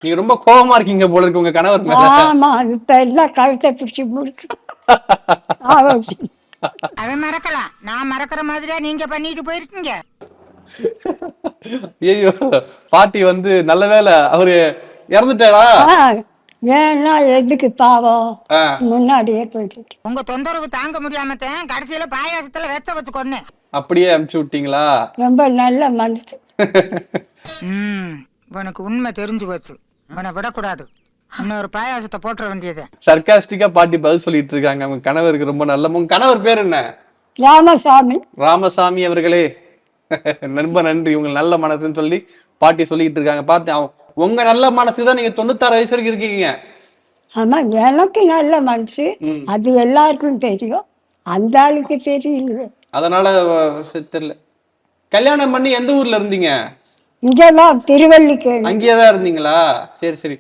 நீங்க ரொம்ப கோபமா இருக்கீங்க போல இருக்கு உங்க கணவர் மேல. ஆமா, இப்ப எல்லாம் கழுத்தை பிடிச்சி முறுக்கு. அவன் மறக்கலாம், நான் மறக்கிற மாதிரியா நீங்க பண்ணிட்டு போயிருக்கீங்க. ஐயோ, பாட்டி வந்து நல்ல வேளை அவரு இறந்துட்டாரா? ஏன்னா எதுக்கு பாவம், ஆ, முன்னாடியே போயிட்டு. உங்க தொந்தரவு தாங்க முடியாமத்தேன் கடைசியில பாயாசத்துல வெத்த வச்சு கொன்னேன். அப்படியே அனுப்பிச்சு விட்டீங்களா? ரொம்ப நல்ல மனசு. உனக்கு உண்மை தெரிஞ்சு போச்சு, உன்னை விடக்கூடாது. இன்னொரு பாயாசத்தை போட்டுற வேண்டியது. சர்க்காஸ்டிக்கா பாட்டி பதில் சொல்லிட்டு இருக்காங்க. அவங்க கணவருக்கு ரொம்ப நல்ல. உங்க கணவர் பேர் என்ன? ராமசாமி. ராமசாமி அவர்களே, ரொம்ப நன்றி. உங்க நல்ல மனசுன்னு சொல்லி பாட்டி சொல்லிட்டு இருக்காங்க. பார்த்தேன், உங்க நல்ல மனசு தான் நீங்க 96 வயசு வரைக்கும் இருக்கீங்க. ஆமா, எனக்கு நல்ல மனசு, அது எல்லாருக்கும் தெரியும், அந்த ஆளுக்கு தெரியல. அதனால தெரியல. கல்யாணம் பண்ணி எந்த ஊர்ல இருந்தீங்க? இங்கெல்லாம் திருவல்லிக்கேணி. அங்கேயேதான் இருந்தீங்களா? சரி சரி.